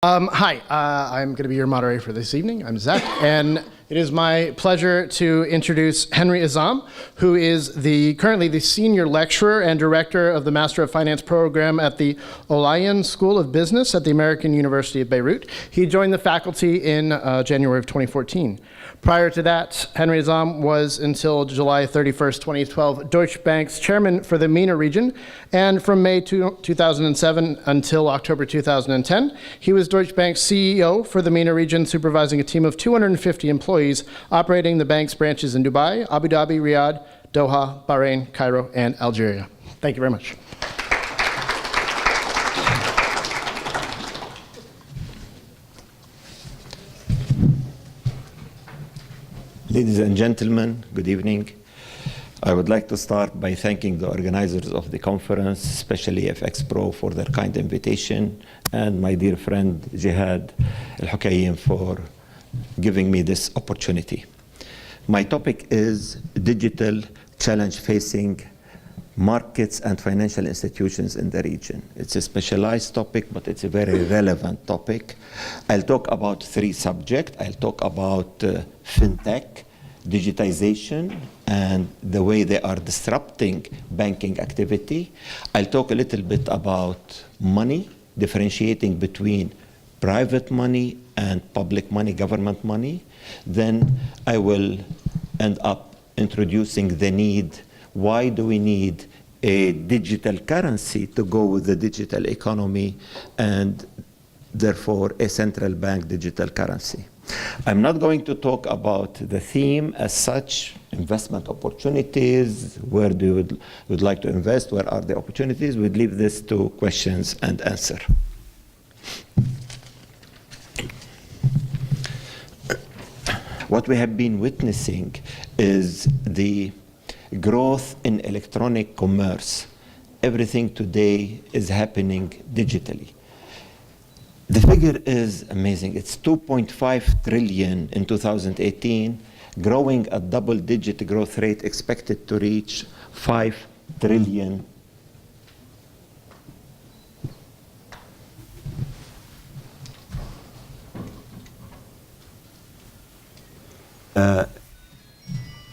Hi, I'm going to be your moderator for this evening. I'm Zach, and it is my pleasure to introduce Henry Azzam, who is currently the Senior Lecturer and Director of the Master of Finance program at the Olayan School of Business at the American University of Beirut. He joined the faculty in January of 2014. Prior to that, Henry Azzam was, until July 31st, 2012, Deutsche Bank's chairman for the MENA region, and from May 2007 until October 2010, he was Deutsche Bank's CEO for the MENA region, supervising a team of 250 employees operating the bank's branches in Dubai, Abu Dhabi, Riyadh, Doha, Bahrain, Cairo, and Algeria. Thank you very much. Ladies and gentlemen, good evening. I would like to start by thanking the organizers of the conference, especially FX Pro, for their kind invitation, and my dear friend Jihad Al-Hukayim for giving me this opportunity. My topic is digital challenge facing markets and financial institutions in the region. It's a specialized topic, but it's a very relevant topic. I'll talk about three subjects. I'll talk about fintech, digitization, and the way they are disrupting banking activity. I'll talk a little bit about money, differentiating between private money and public money, government money. Then I will end up introducing the need. Why do we need a digital currency to go with the digital economy, and therefore a central bank digital currency? I'm not going to talk about the theme as such, investment opportunities, where do you would like to invest, where are the opportunities. We'd leave this to questions and answer. What we have been witnessing is the growth in electronic commerce. Everything today is happening digitally. The figure is amazing. It's 2.5 trillion in 2018, growing at double-digit growth rate, expected to reach 5 trillion.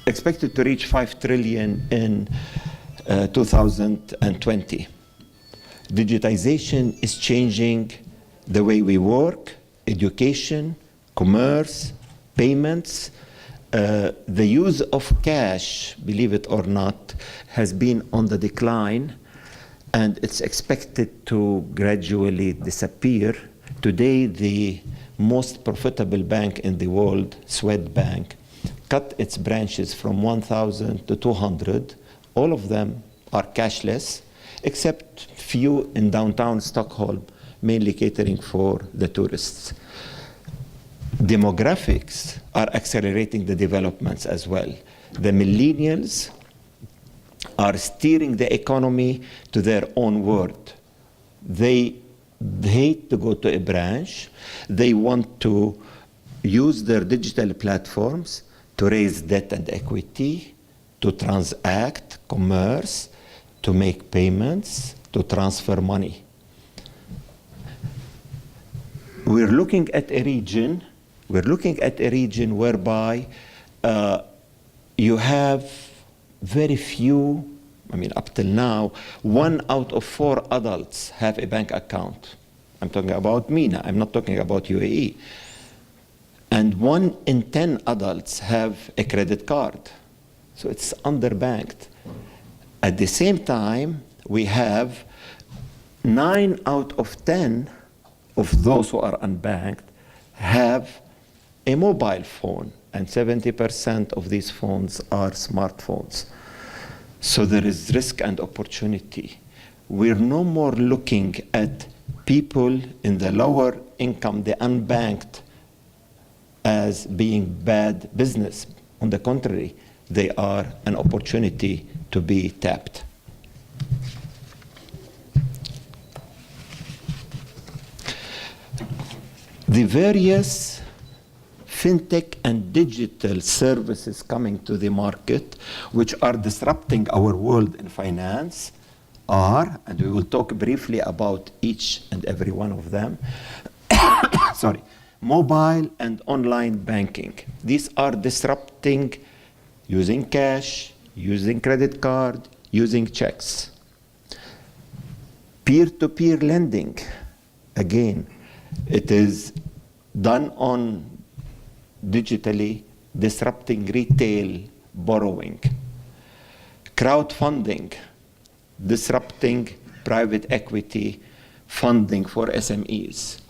Expected to reach 5 trillion in 2020. Digitization is changing the way we work, education, commerce, payments. The use of cash, believe it or not, has been on the decline, and it's expected to gradually disappear. Today, the most profitable bank in the world, Swedbank, cut its branches from 1,000 to 200. All of them are cashless, except few in downtown Stockholm, mainly catering for the tourists. Demographics are accelerating the developments as well. The millennials are steering the economy to their own world. They hate to go to a branch. They want to use their digital platforms to raise debt and equity, to transact commerce, to make payments, to transfer money. We're looking at a region whereby you have very few, up till now, 1 out of 4 adults have a bank account. I'm talking about MENA, I'm not talking about UAE. And 1 in 10 adults have a credit card. So it's underbanked. At the same time, we have 9 out of 10 of those who are unbanked have a mobile phone, and 70% of these phones are smartphones. So there is risk and opportunity. We're no more looking at people in the lower income, the unbanked, as being bad business. On the contrary, they are an opportunity to be tapped. The various fintech and digital services coming to the market, which are disrupting our world in finance, are, and we will talk briefly about each and every one of them, mobile and online banking. These are disrupting using cash, using credit card, using checks. Peer-to-peer lending, again, it is done on digitally, disrupting retail borrowing. Crowdfunding, disrupting private equity funding for SMEs.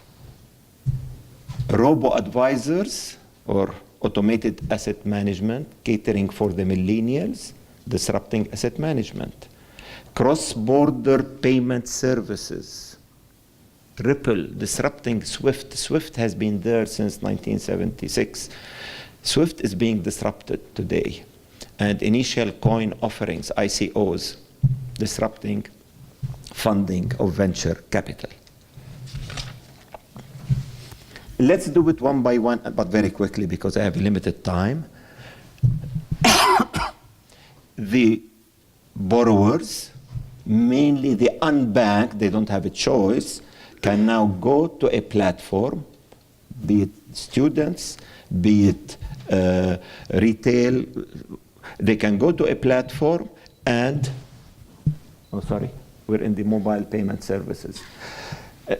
Robo Advisors, or automated asset management, catering for the millennials, disrupting asset management. Cross-border payment services. Ripple, disrupting SWIFT. SWIFT has been there since 1976. SWIFT is being disrupted today. And initial coin offerings, ICOs, disrupting funding of venture capital. Let's do it one by one, but very quickly because I have limited time. The borrowers, mainly the unbanked, they don't have a choice, can now go to a platform, be it students, be it retail. They can go to a platform and, we're in the mobile payment services.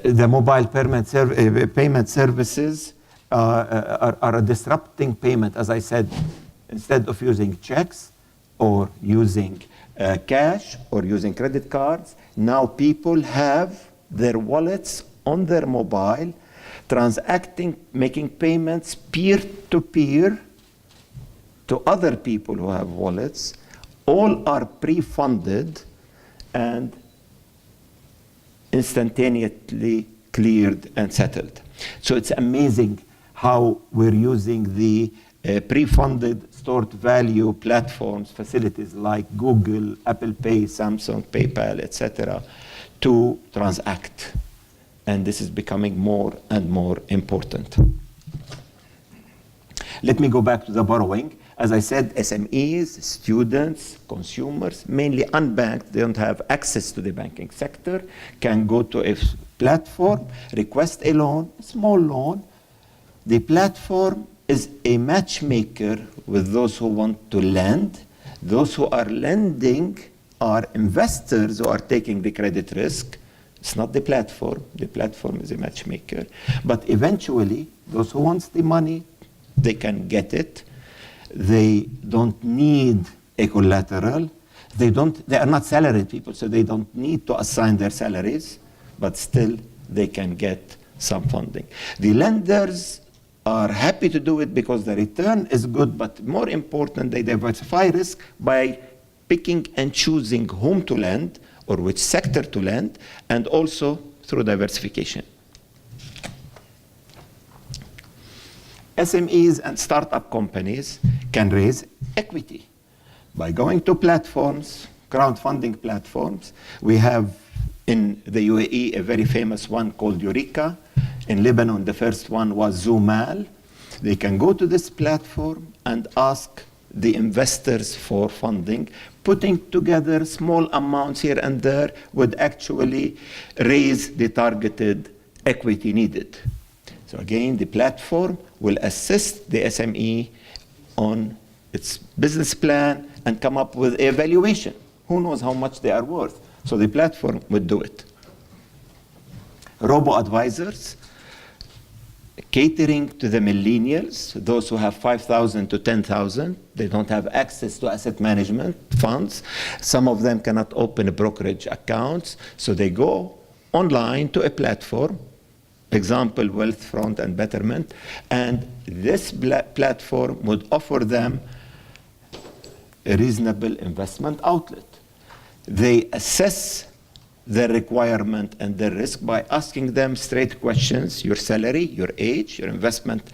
The mobile payment services are a disrupting payment, as I said. Instead of using checks or using cash or using credit cards, now people have their wallets on their mobile, transacting, making payments peer-to-peer to other people who have wallets. All are pre-funded and instantaneously cleared and settled. So it's amazing how we're using the pre-funded stored value platforms, facilities like Google, Apple Pay, Samsung, PayPal, etc., to transact. And this is becoming more and more important. Let me go back to the borrowing. As I said, SMEs, students, consumers, mainly unbanked, they don't have access to the banking sector, can go to a platform, request a loan, a small loan. The platform is a matchmaker with those who want to lend. Those who are lending are investors who are taking the credit risk. It's not the platform. The platform is a matchmaker. But eventually, those who want the money, they can get it. They don't need a collateral. They are not salaried people, so they don't need to assign their salaries, but still they can get some funding. The lenders are happy to do it because the return is good, but more important, they diversify risk by picking and choosing whom to lend or which sector to lend, and also through diversification. SMEs and startup companies can raise equity by going to platforms, crowdfunding platforms. We have in the UAE a very famous one called Eureka. In Lebanon, the first one was Zumal. They can go to this platform and ask the investors for funding. Putting together small amounts here and there would actually raise the targeted equity needed. So again, the platform will assist the SME on its business plan and come up with a valuation. Who knows how much they are worth? So the platform would do it. Robo Advisors, catering to the millennials, those who have 5,000 to 10,000. They don't have access to asset management funds. Some of them cannot open brokerage accounts, so they go online to a platform, example, Wealthfront and Betterment, and this platform would offer them a reasonable investment outlet. They assess their requirement and their risk by asking them straight questions: your salary, your age, your investment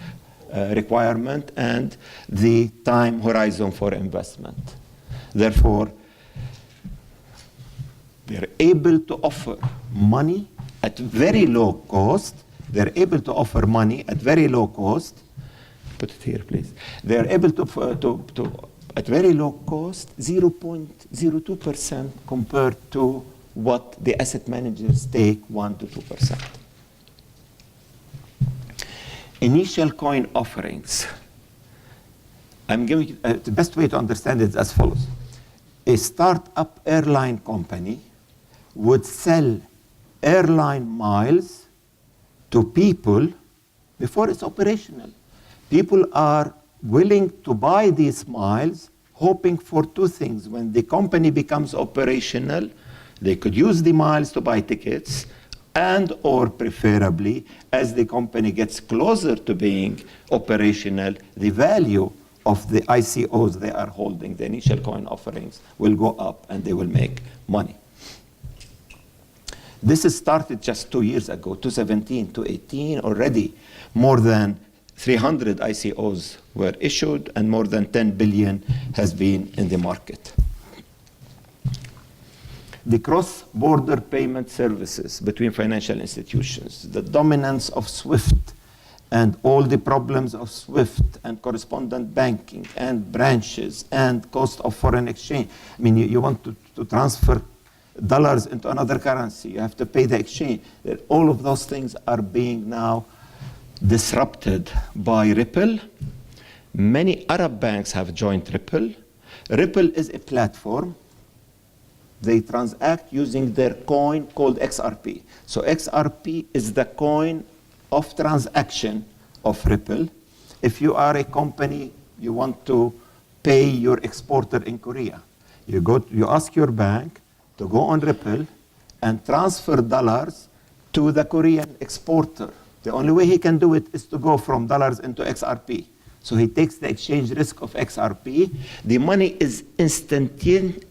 requirement, and the time horizon for investment. Therefore, they're able to offer money at very low cost. They're able to offer money at very low cost. Put it here, please. They're able to at very low cost, 0.02% compared to what the asset managers take, 1 to 2%. initial coin offerings. I'm giving the best way to understand it is as follows. A startup airline company would sell airline miles to people before it's operational. People are willing to buy these miles, hoping for two things. When the company becomes operational, they could use the miles to buy tickets, and or preferably, as the company gets closer to being operational, the value of the ICOs they are holding, the initial coin offerings, will go up and they will make money. This has started just 2 years ago, 2017 to 18. Already more than 300 ICOs were issued and more than 10 billion has been in the market. The cross-border payment services between financial institutions, the dominance of SWIFT and all the problems of SWIFT and correspondent banking and branches and cost of foreign exchange. I mean, you want to transfer dollars into another currency, you have to pay the exchange. All of those things are being now disrupted by Ripple. Many Arab banks have joined Ripple. Ripple is a platform. They transact using their coin called XRP. So XRP is the coin of transaction of Ripple. If you are a company, you want to pay your exporter in Korea, you ask your bank to go on Ripple and transfer dollars to the Korean exporter. The only way he can do it is to go from dollars into XRP. So he takes the exchange risk of XRP. The money is instantaneously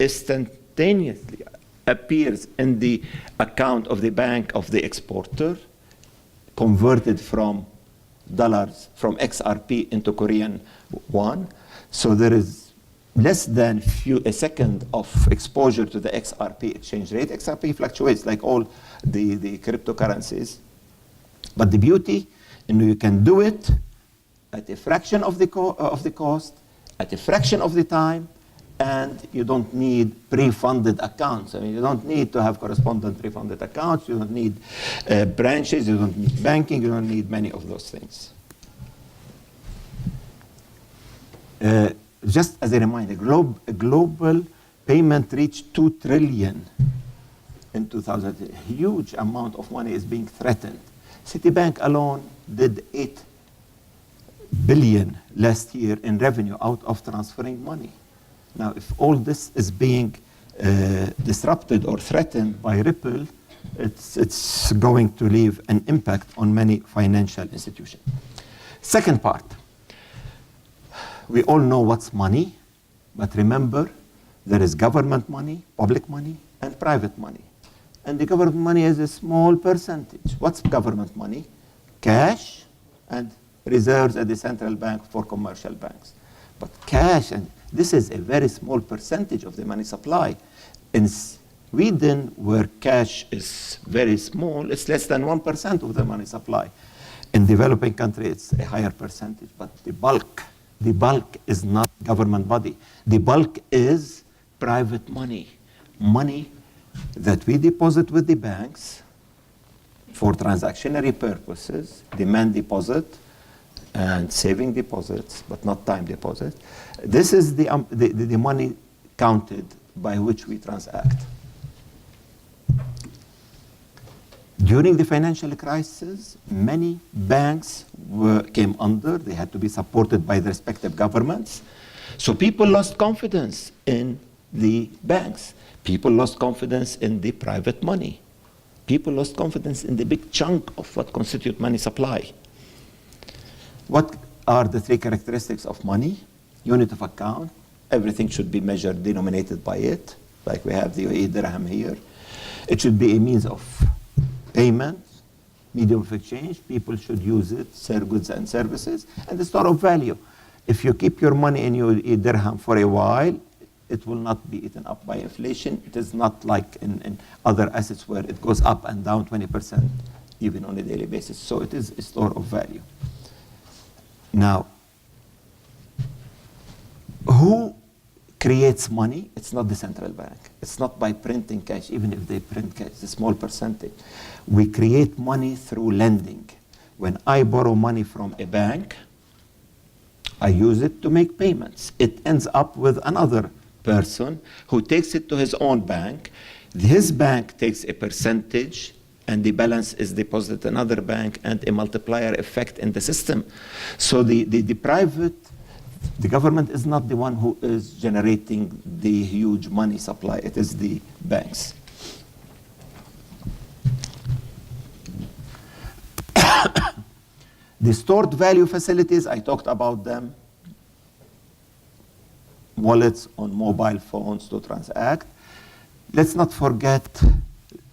appears in the account of the bank of the exporter, converted from dollars, from XRP into Korean won. So there is less than a second of exposure to the XRP exchange rate. XRP fluctuates like all the cryptocurrencies. But the beauty, you can do it at a fraction of the cost, at a fraction of the time, and you don't need pre-funded accounts. I mean, you don't need to have correspondent pre-funded accounts, you don't need branches, you don't need banking, you don't need many of those things. Just as a reminder, global payment reached 2 trillion in 2000. A huge amount of money is being threatened. Citibank alone did 8 billion last year in revenue out of transferring money. Now, if all this is being disrupted or threatened by Ripple, it's going to leave an impact on many financial institutions. Second part, we all know what's money, but remember, there is government money, public money, and private money. And the government money is a small percentage. What's government money? Cash and reserves at the central bank for commercial banks. But cash, and this is a very small percentage of the money supply. In Sweden, where cash is very small, it's less than 1% of the money supply. In developing countries, it's a higher percentage, but the bulk is not government body. The bulk is private money, money that we deposit with the banks for transactionary purposes, demand deposit, and saving deposits, but not time deposit. This is the money counted by which we transact. During the financial crisis, many banks came under. They had to be supported by the respective governments. So people lost confidence in the banks. People lost confidence in the private money. People lost confidence in the big chunk of what constitute money supply. What are the 3 characteristics of money? Unit of account. Everything should be measured, denominated by it, like we have the UAE dirham here. It should be a means of payment, medium of exchange. People should use it, sell goods and services, and the store of value. If you keep your money in UAE dirham for a while, it will not be eaten up by inflation. It is not like in other assets where it goes up and down 20% even on a daily basis. So it is a store of value. Now, who creates money? It's not the central bank. It's not by printing cash, even if they print cash, it's a small percentage. We create money through lending. When I borrow money from a bank, I use it to make payments. It ends up with another person who takes it to his own bank. His bank takes a percentage, and the balance is deposited in another bank, and a multiplier effect in the system. So the government is not the one who is generating the huge money supply. It is the banks. The stored value facilities, I talked about them. Wallets on mobile phones to transact. Let's not forget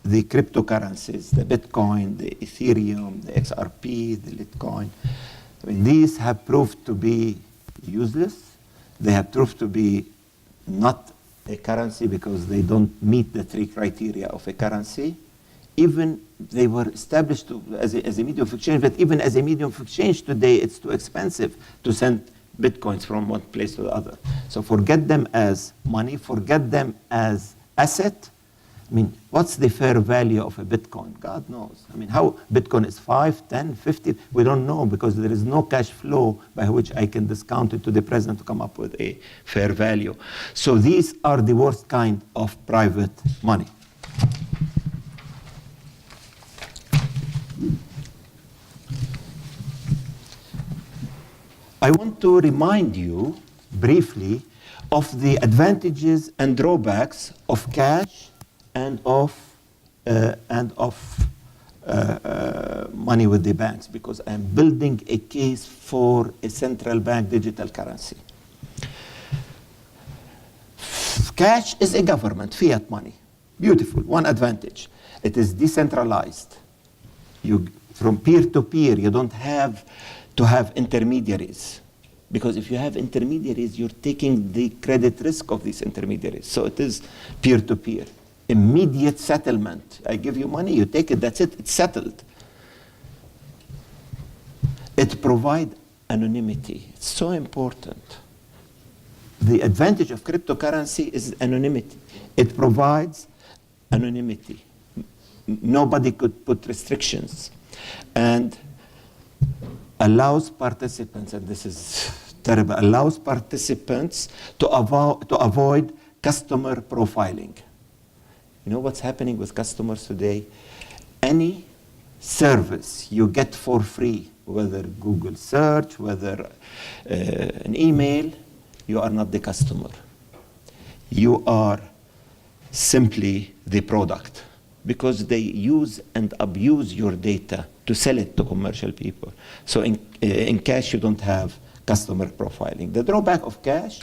the cryptocurrencies, the Bitcoin, the Ethereum, the XRP, the Litecoin. I mean, these have proved to be useless. They have proved to be not a currency because they don't meet the 3 criteria of a currency. Even they were established as a medium of exchange, but even as a medium of exchange today, it's too expensive to send Bitcoins from one place to the other. So forget them as money, forget them as asset. I mean, what's the fair value of a Bitcoin? God knows. I mean, how Bitcoin is 5, 10, 50? We don't know because there is no cash flow by which I can discount it to the present to come up with a fair value. So these are the worst kind of private money. I want to remind you briefly of the advantages and drawbacks of cash and of money with the banks, because I'm building a case for a central bank digital currency. Cash is a government, fiat money. Beautiful, one advantage. It is decentralized. From peer to peer, you don't have to have intermediaries. Because if you have intermediaries, you're taking the credit risk of these intermediaries. So it is peer to peer. Immediate settlement. I give you money, you take it, that's it, it's settled. It provides anonymity. It's so important. The advantage of cryptocurrency is anonymity. It provides anonymity. Nobody could put restrictions. And allows participants, and this is terrible, allows participants to avoid customer profiling. You know what's happening with customers today? Any service you get for free, whether Google search, whether an email, you are not the customer. You are simply the product, because they use and abuse your data to sell it to commercial people. So in cash, you don't have customer profiling. The drawback of cash,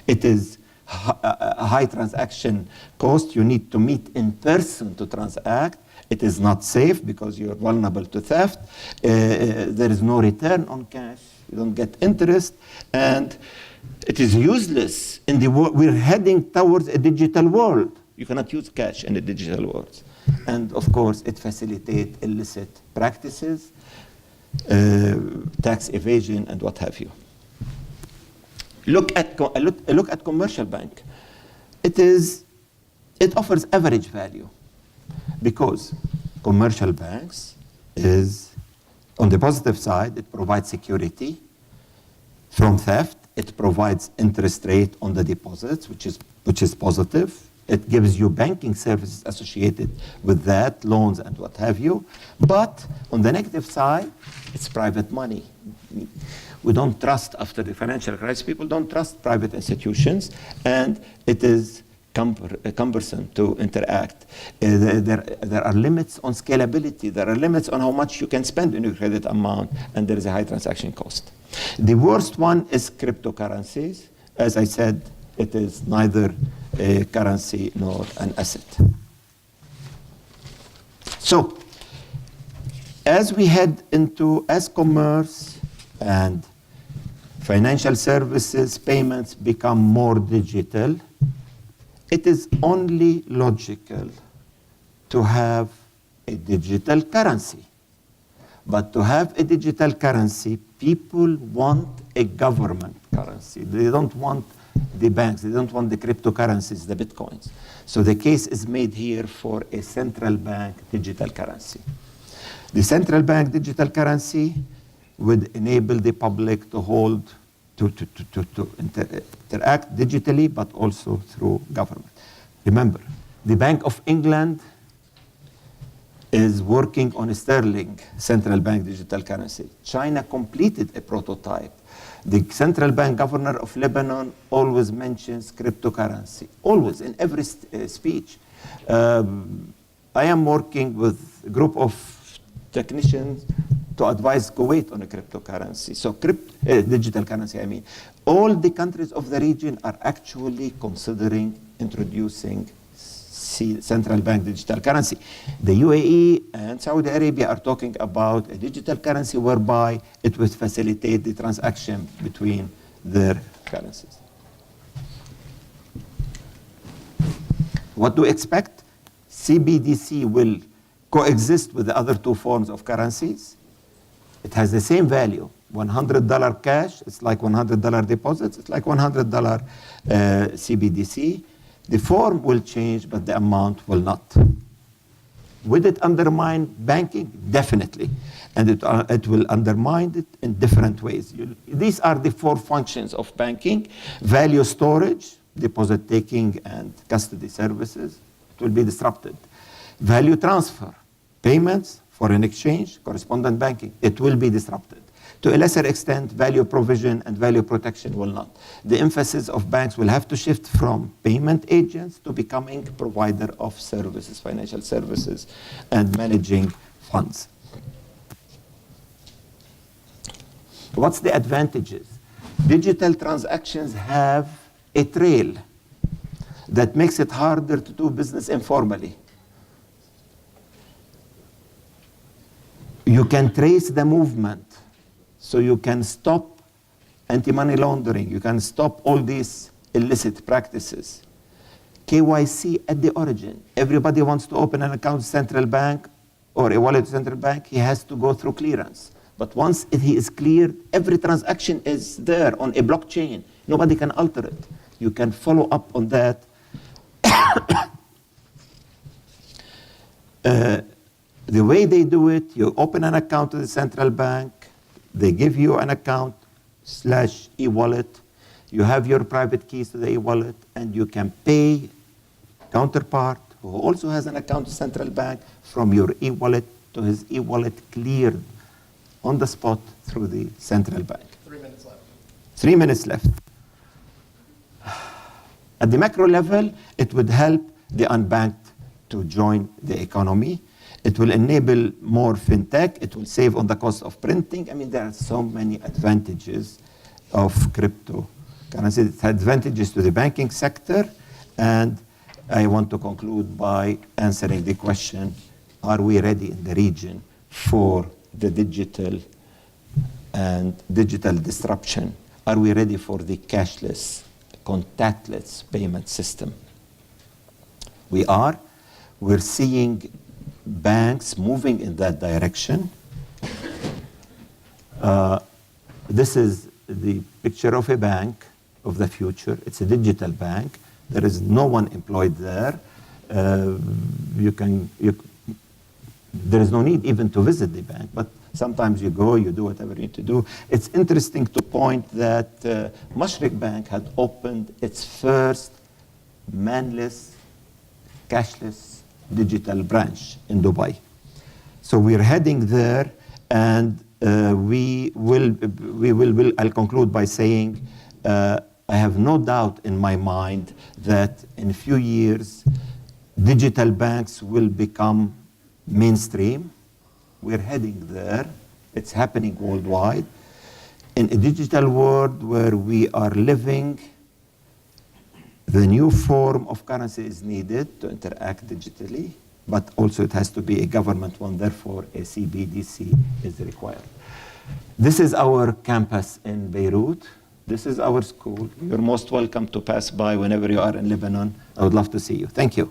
it is a high transaction cost. You need to meet in person to transact. It is not safe because you're vulnerable to theft. There is no return on cash. You don't get interest. And it is useless in the world. We're heading towards a digital world. You cannot use cash in the digital world. And of course, it facilitates illicit practices, tax evasion, and what have you. Look at commercial bank. It offers average value, because commercial banks is, on the positive side, it provides security from theft. It provides interest rate on the deposits, which is positive. It gives you banking services associated with that, loans and what have you. But on the negative side, it's private money. We don't trust, after the financial crisis, people don't trust private institutions, and it is cumbersome to interact. There are limits on scalability. There are limits on how much you can spend in your credit amount, and there is a high transaction cost. The worst one is cryptocurrencies. As I said, it is neither a currency nor an asset. So, as we head into, as commerce and financial services, payments become more digital, it is only logical to have a digital currency. But to have a digital currency, people want a government currency. They don't want the banks, they don't want the cryptocurrencies, the bitcoins. So the case is made here for a central bank digital currency. The central bank digital currency would enable the public to hold, to interact digitally, but also through government. Remember, the Bank of England is working on a sterling central bank digital currency. China completed a prototype. The central bank governor of Lebanon always mentions cryptocurrency, always in every speech. I am working with a group of technicians to advise Kuwait on a cryptocurrency. So digital currency, I mean. All the countries of the region are actually considering introducing central bank digital currency. The UAE and Saudi Arabia are talking about a digital currency whereby it would facilitate the transaction between their currencies. What do we expect? CBDC will coexist with the other two forms of currencies. It has the same value. $100 cash, it's like $100 deposits, it's like $100 CBDC. The form will change, but the amount will not. Would it undermine banking? Definitely. And it will undermine it in different ways. These are the four functions of banking. Value storage, deposit taking and custody services, it will be disrupted. Value transfer, payments, foreign exchange, correspondent banking, it will be disrupted. To a lesser extent, value provision and value protection will not. The emphasis of banks will have to shift from payment agents to becoming provider of services, financial services, and managing funds. What's the advantages? Digital transactions have a trail that makes it harder to do business informally. You can trace the movement. So you can stop anti-money laundering. You can stop all these illicit practices. KYC at the origin. Everybody wants to open an account at central bank or a wallet at central bank. He has to go through clearance. But once he is cleared, every transaction is there on a blockchain. Nobody can alter it. You can follow up on that. The way they do it, you open an account at the central bank. They give you an account / e-wallet. You have your private keys to the e-wallet, and you can pay counterpart who also has an account at central bank from your e-wallet to his e-wallet cleared on the spot through the central bank. 3 minutes left. 3 minutes left. At the macro level, it would help the unbanked to join the economy. It will enable more fintech. It will save on the cost of printing. I mean, there are so many advantages of cryptocurrency. It has advantages to the banking sector. And I want to conclude by answering the question, are we ready in the region for the digital and digital disruption? Are we ready for the cashless, contactless payment system? We are. We're seeing banks moving in that direction. This is the picture of a bank of the future. It's a digital bank. There is no one employed there. There is no need even to visit the bank, but sometimes you go, you do whatever you need to do. It's interesting to point that Mashreq Bank had opened its first manless, cashless digital branch in Dubai. So we're heading there, and I'll conclude by saying, I have no doubt in my mind that in a few years, digital banks will become mainstream. We're heading there. It's happening worldwide. In a digital world where we are living, the new form of currency is needed to interact digitally, but also it has to be a government one, therefore a CBDC is required. This is our campus in Beirut. This is our school. You're most welcome to pass by whenever you are in Lebanon. I would love to see you. Thank you.